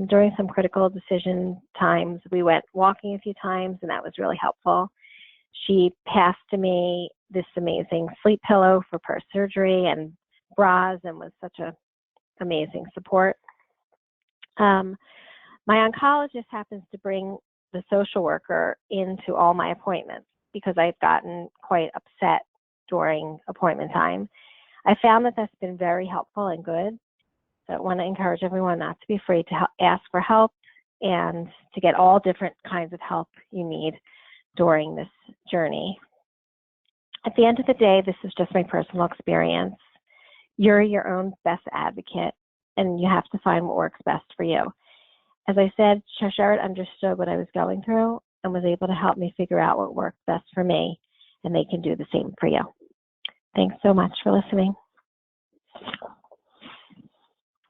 During some critical decision times, we went walking a few times, and that was really helpful. She passed to me this amazing sleep pillow for post-surgery and bras, and was such a amazing support. My oncologist happens to bring the social worker into all my appointments because I've gotten quite upset during appointment time. I found that that's been very helpful and good. So I want to encourage everyone not to be afraid to ask for help and to get all different kinds of help you need during this journey. At the end of the day, this is just my personal experience. You're your own best advocate, and you have to find what works best for you. As I said, Sharsheret understood what I was going through and was able to help me figure out what worked best for me, and they can do the same for you. Thanks so much for listening.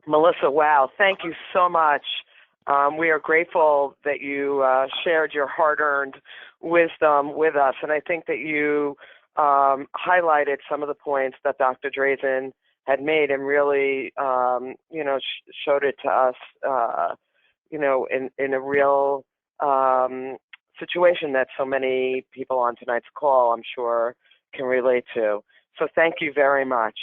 Melissa, wow, thank you so much. We are grateful that you shared your hard-earned wisdom with us, and I think that you highlighted some of the points that Dr. Drazin had made and really, showed it to us, in a real situation that so many people on tonight's call, I'm sure, can relate to. So thank you very much.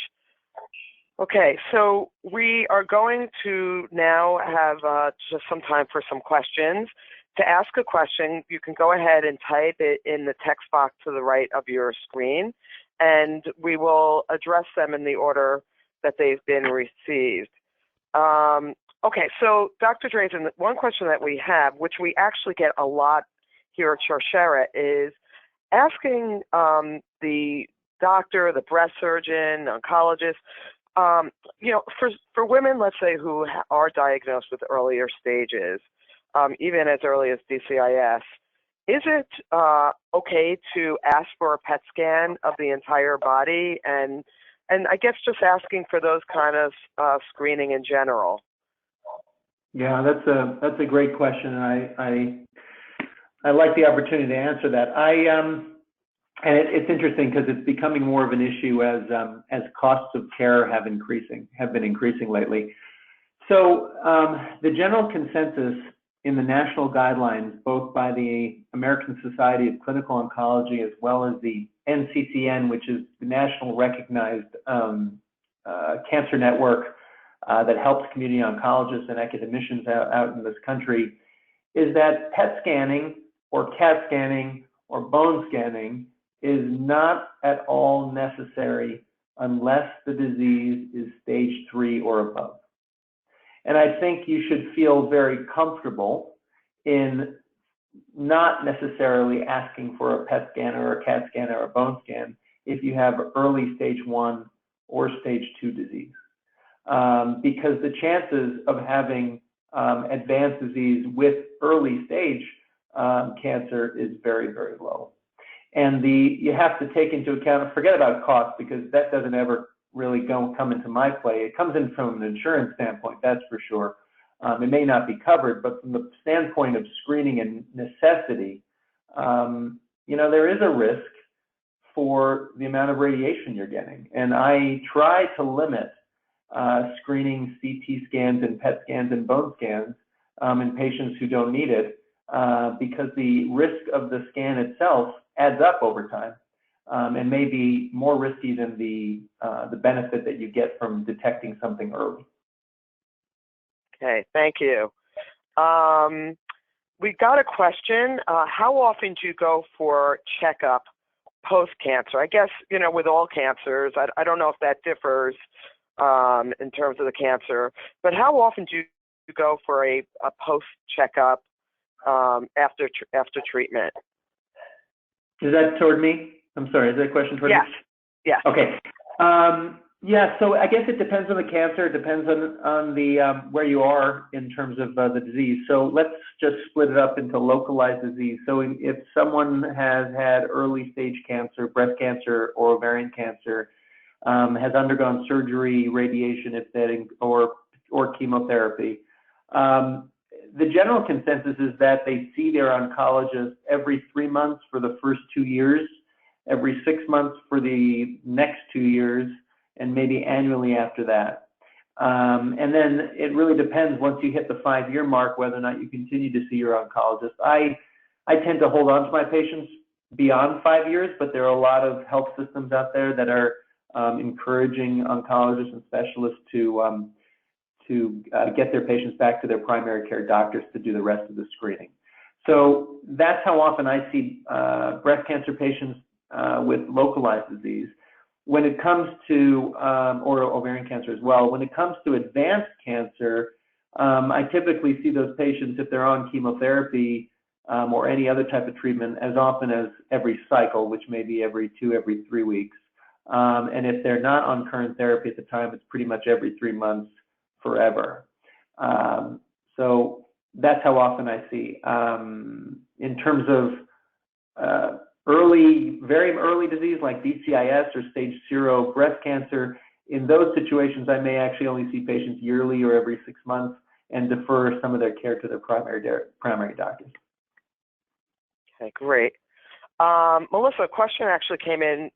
Okay, so we are going to now have just some time for some questions. To ask a question, you can go ahead and type it in the text box to the right of your screen, and we will address them in the order that they've been received. Okay, so Dr. Drazin, one question that we have, which we actually get a lot here at Sharsheret, is asking the doctor, the breast surgeon, oncologist, for women, let's say, who are diagnosed with earlier stages, even as early as DCIS, is it okay to ask for a PET scan of the entire body? And I guess just asking for those kind of screening in general. Yeah, that's a great question, and I like the opportunity to answer that. And it's interesting because it's becoming more of an issue as costs of care have been increasing lately. So the general consensus in the national guidelines, both by the American Society of Clinical Oncology as well as the NCCN, which is the national recognized cancer network that helps community oncologists and academicians out in this country, is that PET scanning or CAT scanning or bone scanning is not at all necessary unless the disease is stage 3 or above. And I think you should feel very comfortable in not necessarily asking for a PET scan or a CAT scan or a bone scan if you have early stage 1 or stage 2 disease. Because the chances of having advanced disease with early stage cancer is very, very low. And you have to take into account, forget about cost, because that doesn't ever really come into my play. It comes in from an insurance standpoint, that's for sure. It may not be covered, but from the standpoint of screening and necessity, there is a risk for the amount of radiation you're getting. And I try to limit screening CT scans and PET scans and bone scans in patients who don't need it because the risk of the scan itself adds up over time and may be more risky than the benefit that you get from detecting something early. Okay, thank you. We got a question. How often do you go for checkup post-cancer? I guess, with all cancers, I don't know if that differs in terms of the cancer, but how often do you go for a post-checkup after treatment? Is that toward me? I'm sorry, is that a question toward me? Yes. Okay. Yeah, so I guess it depends on the cancer. It depends on the where you are in terms of the disease. So let's just split it up into localized disease. So if someone has had early stage cancer, breast cancer or ovarian cancer, has undergone surgery, radiation, or chemotherapy, the general consensus is that they see their oncologist every 3 months for the first 2 years, every 6 months for the next 2 years, and maybe annually after that. And then it really depends once you hit the 5-year mark whether or not you continue to see your oncologist. I tend to hold on to my patients beyond 5 years, but there are a lot of health systems out there that are encouraging oncologists and specialists to get their patients back to their primary care doctors to do the rest of the screening. So that's how often I see breast cancer patients with localized disease. When it comes to, or ovarian cancer as well, when it comes to advanced cancer, I typically see those patients, if they're on chemotherapy or any other type of treatment, as often as every cycle, which may be every 2, every 3 weeks. And if they're not on current therapy at the time, it's pretty much every 3 months forever. So that's how often I see. In terms of very early disease like DCIS or stage 0 breast cancer, in those situations, I may actually only see patients yearly or every 6 months and defer some of their care to their primary doctors. Okay, great. Melissa, a question actually came in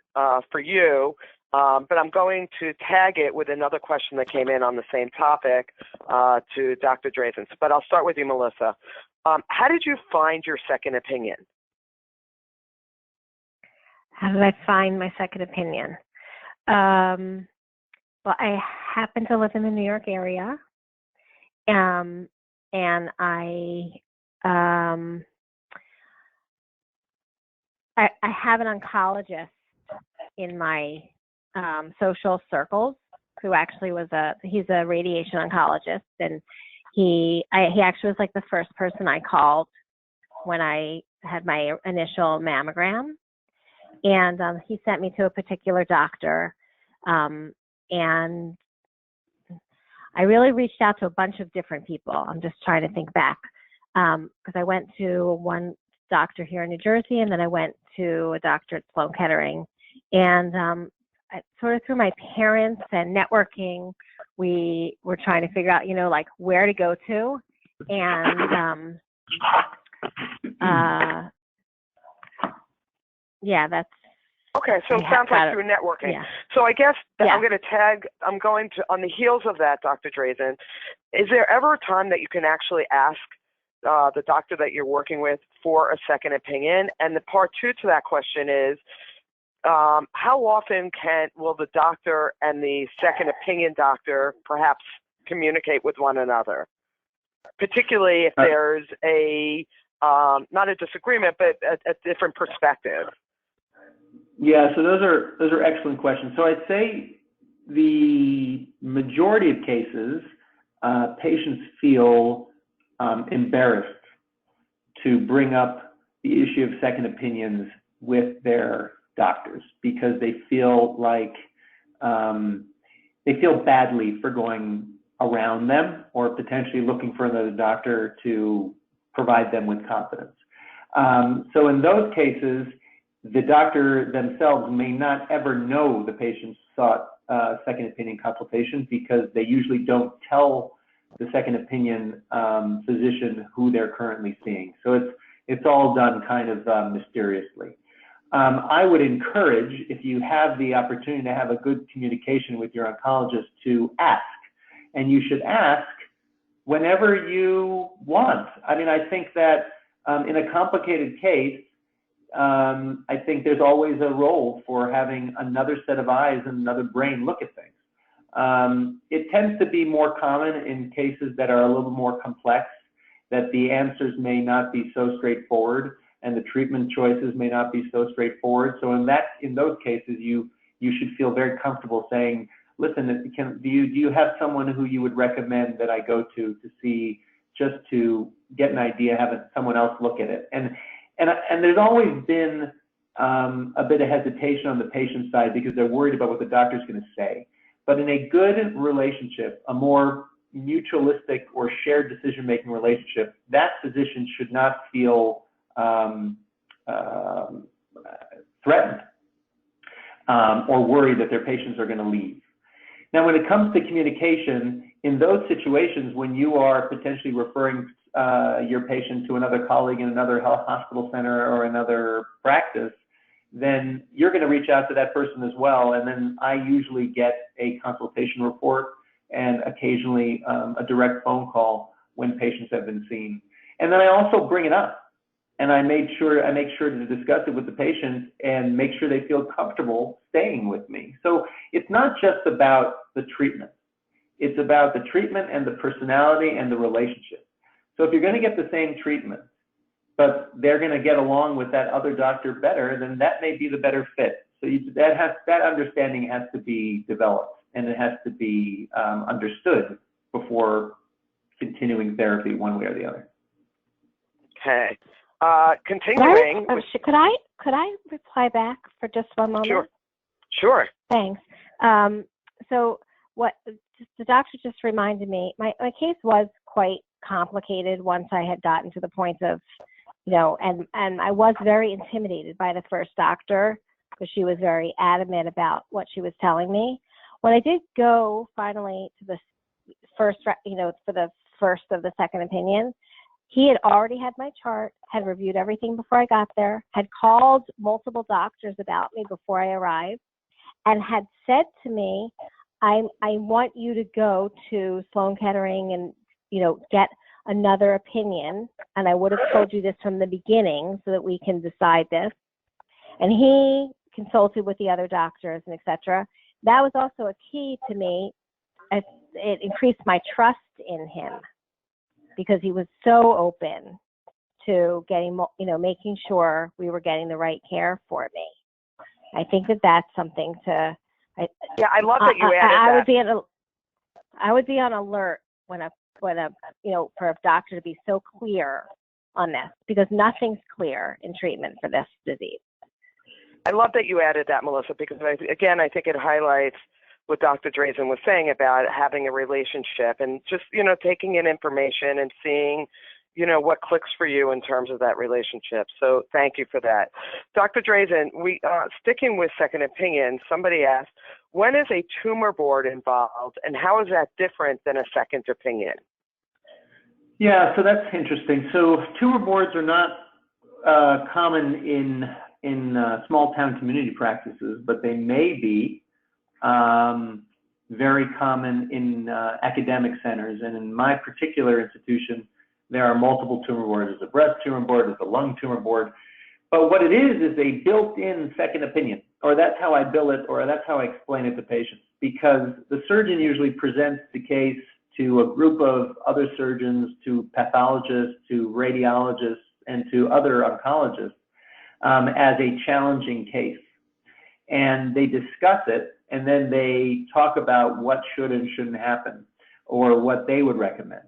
for you, but I'm going to tag it with another question that came in on the same topic to Dr. Drazin. But I'll start with you, Melissa. How did you find your second opinion? How did I find my second opinion? Well, I happen to live in the New York area, and I have an oncologist in my social circles who actually he's a radiation oncologist, and he actually was like the first person I called when I had my initial mammogram, and he sent me to a particular doctor, and I really reached out to a bunch of different people. I'm just trying to think back, because I went to one doctor here in New Jersey, and then I went to a doctor at Sloan Kettering, and sort of through my parents and networking, we were trying to figure out, like where to go to, and yeah, that's. Okay, so it sounds like through networking. Yeah. So I guess Yeah. I'm going to, on the heels of that, Dr. Drazin, is there ever a time that you can actually ask the doctor that you're working with for a second opinion? And the part 2 to that question is, how often will the doctor and the second opinion doctor perhaps communicate with one another? Particularly if there's not a disagreement, but a different perspective. Yeah, so those are excellent questions. So I'd say the majority of cases, patients feel embarrassed to bring up the issue of second opinions with their doctors because they feel like they feel badly for going around them or potentially looking for another doctor to provide them with confidence. So in those cases, the doctor themselves may not ever know the patient sought second opinion consultation because they usually don't tell the second opinion physician who they're currently seeing. So it's all done kind of mysteriously. I would encourage, if you have the opportunity to have a good communication with your oncologist, to ask. And you should ask whenever you want. I mean, I think that in a complicated case, I think there's always a role for having another set of eyes and another brain look at things. It tends to be more common in cases that are a little more complex, that the answers may not be so straightforward and the treatment choices may not be so straightforward. So in those cases, you should feel very comfortable saying, listen, do you have someone who you would recommend that I go to see, just to get an idea, have someone else look at it? And there's always been a bit of hesitation on the patient side because they're worried about what the doctor's going to say. But in a good relationship, a more mutualistic or shared decision-making relationship, that physician should not feel threatened or worried that their patients are going to leave. Now, when it comes to communication, in those situations when you are potentially referring your patient to another colleague in another hospital center or another practice, then you're going to reach out to that person as well. And then I usually get a consultation report and occasionally a direct phone call when patients have been seen. And then I also bring it up. and I make sure to discuss it with the patient and make sure they feel comfortable staying with me. So it's not just about the treatment. It's about the treatment and the personality and the relationship. So if you're going to get the same treatment, but they're going to get along with that other doctor better, then that may be the better fit. So that understanding has to be developed, and it has to be understood before continuing therapy one way or the other. Okay. Continuing. Could I reply back for just one moment? Sure. Thanks. So what the doctor just reminded me, my case was quite complicated once I had gotten to the point of, and I was very intimidated by the first doctor because she was very adamant about what she was telling me. When I did go finally to the first, for the first of the second opinion, he had already had my chart, had reviewed everything before I got there, had called multiple doctors about me before I arrived, and had said to me, I want you to go to Sloan Kettering and, get another opinion. And I would have told you this from the beginning so that we can decide this. And he consulted with the other doctors and et cetera. That was also a key to me. It increased my trust in him because he was so open to getting, making sure we were getting the right care for me. I think that that's something to. I love that you added that. I would be on alert when for a doctor to be so clear on this, because nothing's clear in treatment for this disease. I love that you added that, Melissa, because I think it highlights what Dr. Drazin was saying about having a relationship and just, taking in information and seeing, what clicks for you in terms of that relationship. So thank you for that. Dr. Drazin, sticking with second opinion, somebody asked, when is a tumor board involved and how is that different than a second opinion? Yeah, so that's interesting. So tumor boards are not common in small town community practices, but they may be very common in academic centers. And in my particular institution, there are multiple tumor boards. There's a breast tumor board, there's a lung tumor board. But what it is a built-in second opinion, or that's how I bill it, or that's how I explain it to patients. Because the surgeon usually presents the case to a group of other surgeons, to pathologists, to radiologists, and to other oncologists as a challenging case. And they discuss it, and then they talk about what should and shouldn't happen, or what they would recommend.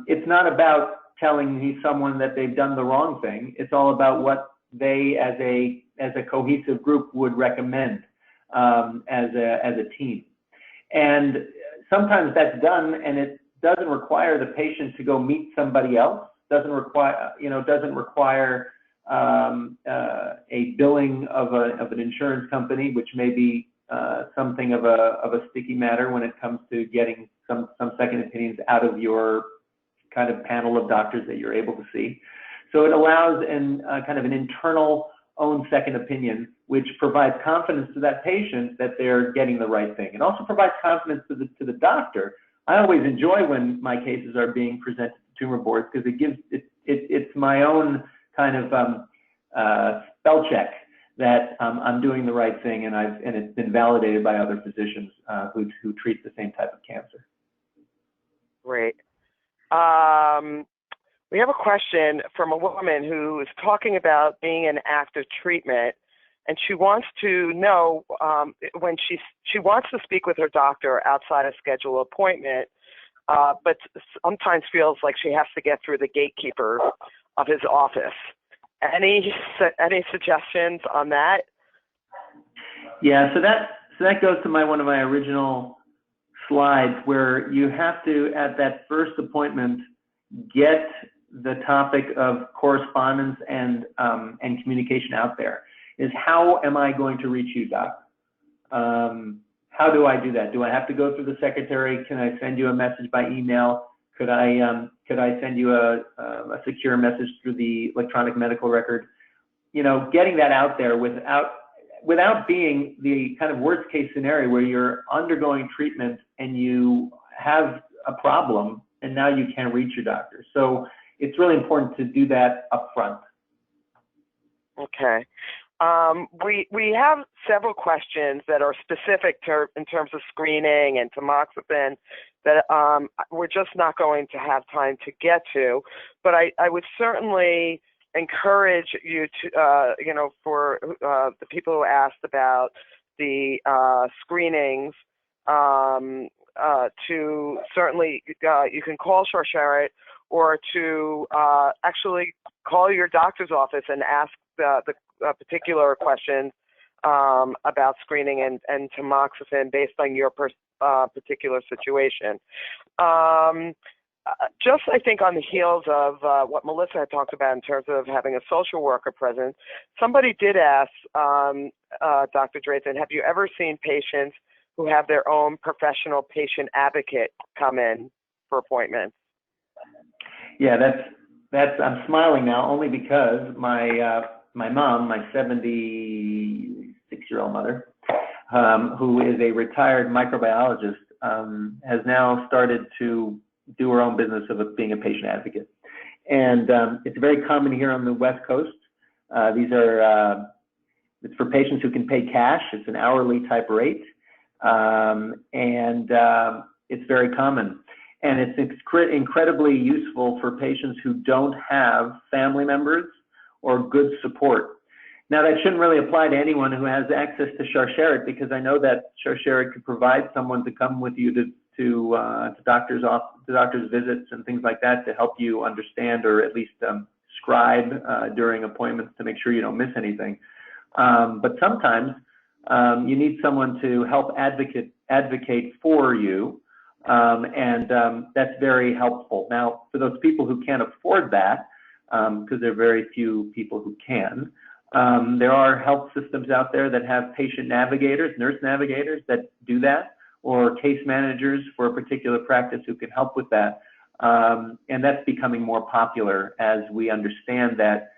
It's not about telling someone that they've done the wrong thing. It's all about what they, as a cohesive group, would recommend as a team. And sometimes that's done, and it doesn't require the patient to go meet somebody else. Doesn't require a billing of an insurance company, which may be something of a sticky matter when it comes to getting some second opinions out of your kind of panel of doctors that you're able to see. So it allows kind of an internal own second opinion, which provides confidence to that patient that they're getting the right thing, and also provides confidence to the doctor. I always enjoy when my cases are being presented to tumor boards because it's my own kind of spell check that I'm doing the right thing, and it's been validated by other physicians who treat the same type of cancer. Great. We have a question from a woman who is talking about being in active treatment, and she wants to know when she wants to speak with her doctor outside a scheduled appointment, but sometimes feels like she has to get through the gatekeeper of his office. Any suggestions on that? Yeah, so that goes to one of my original slides, where you have to, at that first appointment, get the topic of correspondence and communication out there. Is how am I going to reach you, doc? How do I do that? Do I have to go through the secretary? Can I send you a message by email? Could I send you a secure message through the electronic medical record? Getting that out there without being the kind of worst case scenario where you're undergoing treatment and you have a problem and now you can't reach your doctor. So it's really important to do that up front. Okay. We have several questions that are specific in terms of screening and tamoxifen that we're just not going to have time to get to, but I would certainly encourage you to, for the people who asked about the screenings, to certainly, you can call Sharsheret or to actually call your doctor's office and ask the particular questions about screening and tamoxifen based on your particular situation. Just, I think, on the heels of what Melissa had talked about in terms of having a social worker present, somebody did ask Dr. Drazin, have you ever seen patients who have their own professional patient advocate come in for appointments? Yeah, that's. I'm smiling now only because my mom, my 76-year-old mother, who is a retired microbiologist, has now started to do her own business of being a patient advocate. And it's very common here on the West Coast. These are, it's for patients who can pay cash. It's an hourly type rate. And it's very common. And it's incredibly useful for patients who don't have family members or good support. Now, that shouldn't really apply to anyone who has access to Sharsheret, because I know that Sharsheret could provide someone to come with you to doctor's visits and things like that to help you understand, or at least scribe during appointments to make sure you don't miss anything. But sometimes you need someone to help advocate for you, and that's very helpful. Now, for those people who can't afford that, because there are very few people who can, there are health systems out there that have patient navigators, nurse navigators that do that, or case managers for a particular practice who can help with that. And that's becoming more popular as we understand that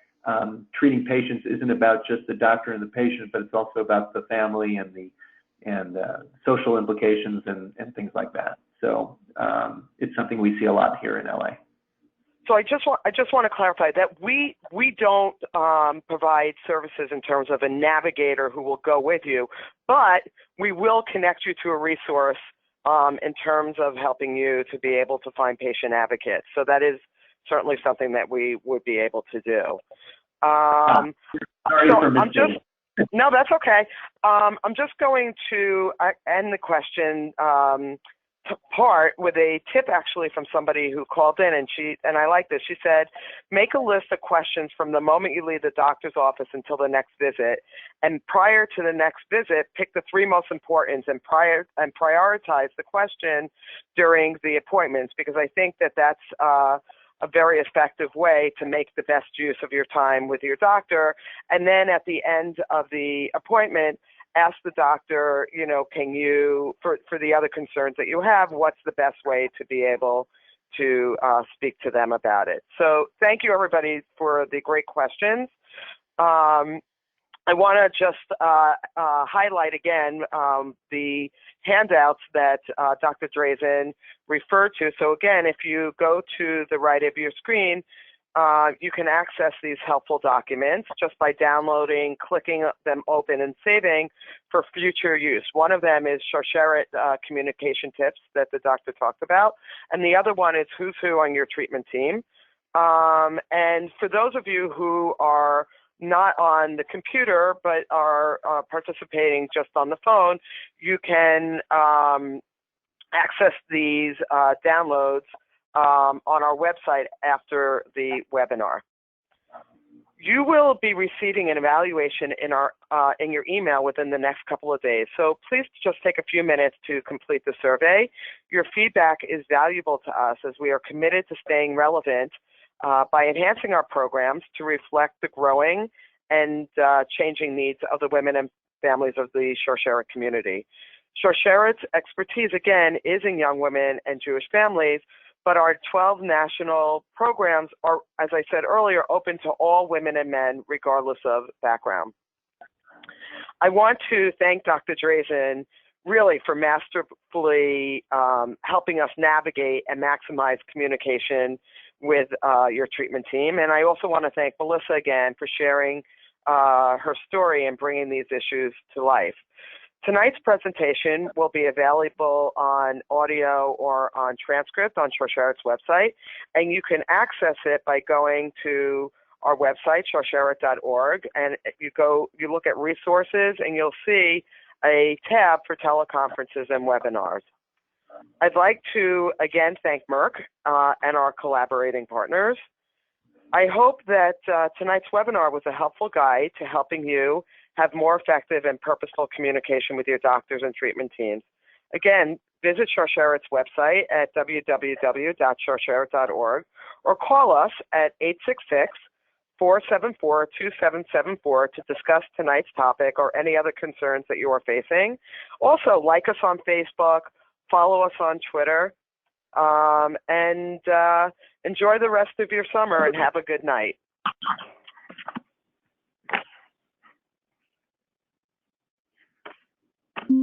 treating patients isn't about just the doctor and the patient, but it's also about the family and the social implications and things like that. So it's something we see a lot here in LA. So I just want to clarify that we don't provide services in terms of a navigator who will go with you, but we will connect you to a resource in terms of helping you to be able to find patient advocates. So that is certainly something that we would be able to do. No, that's okay. I'm just going to end the question part with a tip actually from somebody who called in, and I like this. She said, make a list of questions from the moment you leave the doctor's office until the next visit, and prior to the next visit, pick the 3 most important and prioritize the question during the appointments, because I think that that's a very effective way to make the best use of your time with your doctor. And then at the end of the appointment, ask the doctor, can you, for the other concerns that you have, what's the best way to be able to speak to them about it. So thank you, everybody, for the great questions. I want to just highlight again the handouts that Dr. Drazin referred to. So again, if you go to the right of your screen, you can access these helpful documents just by downloading, clicking them open, and saving for future use. One of them is Sharsheret communication tips that the doctor talked about, and the other one is who's who on your treatment team. And for those of you who are not on the computer but are participating just on the phone, you can access these downloads on our website after the webinar. You will be receiving an evaluation in your email within the next couple of days. So please just take a few minutes to complete the survey. Your feedback is valuable to us as we are committed to staying relevant by enhancing our programs to reflect the growing and changing needs of the women and families of the Sharsheret community. Sharsheret's expertise, again, is in young women and Jewish families, but our 12 national programs are, as I said earlier, open to all women and men, regardless of background. I want to thank Dr. Drazin really for masterfully helping us navigate and maximize communication with your treatment team. And I also want to thank Melissa again for sharing her story and bringing these issues to life. Tonight's presentation will be available on audio or on transcript on Sharsheret website, and you can access it by going to our website, sharsheret.org, and you look at resources, and you'll see a tab for teleconferences and webinars. I'd like to again thank Merck and our collaborating partners. I hope that tonight's webinar was a helpful guide to helping you have more effective and purposeful communication with your doctors and treatment teams. Again, visit Sharsheret's website at www.sharsheret.org or call us at 866-474-2774 to discuss tonight's topic or any other concerns that you are facing. Also, like us on Facebook, follow us on Twitter, and enjoy the rest of your summer and have a good night.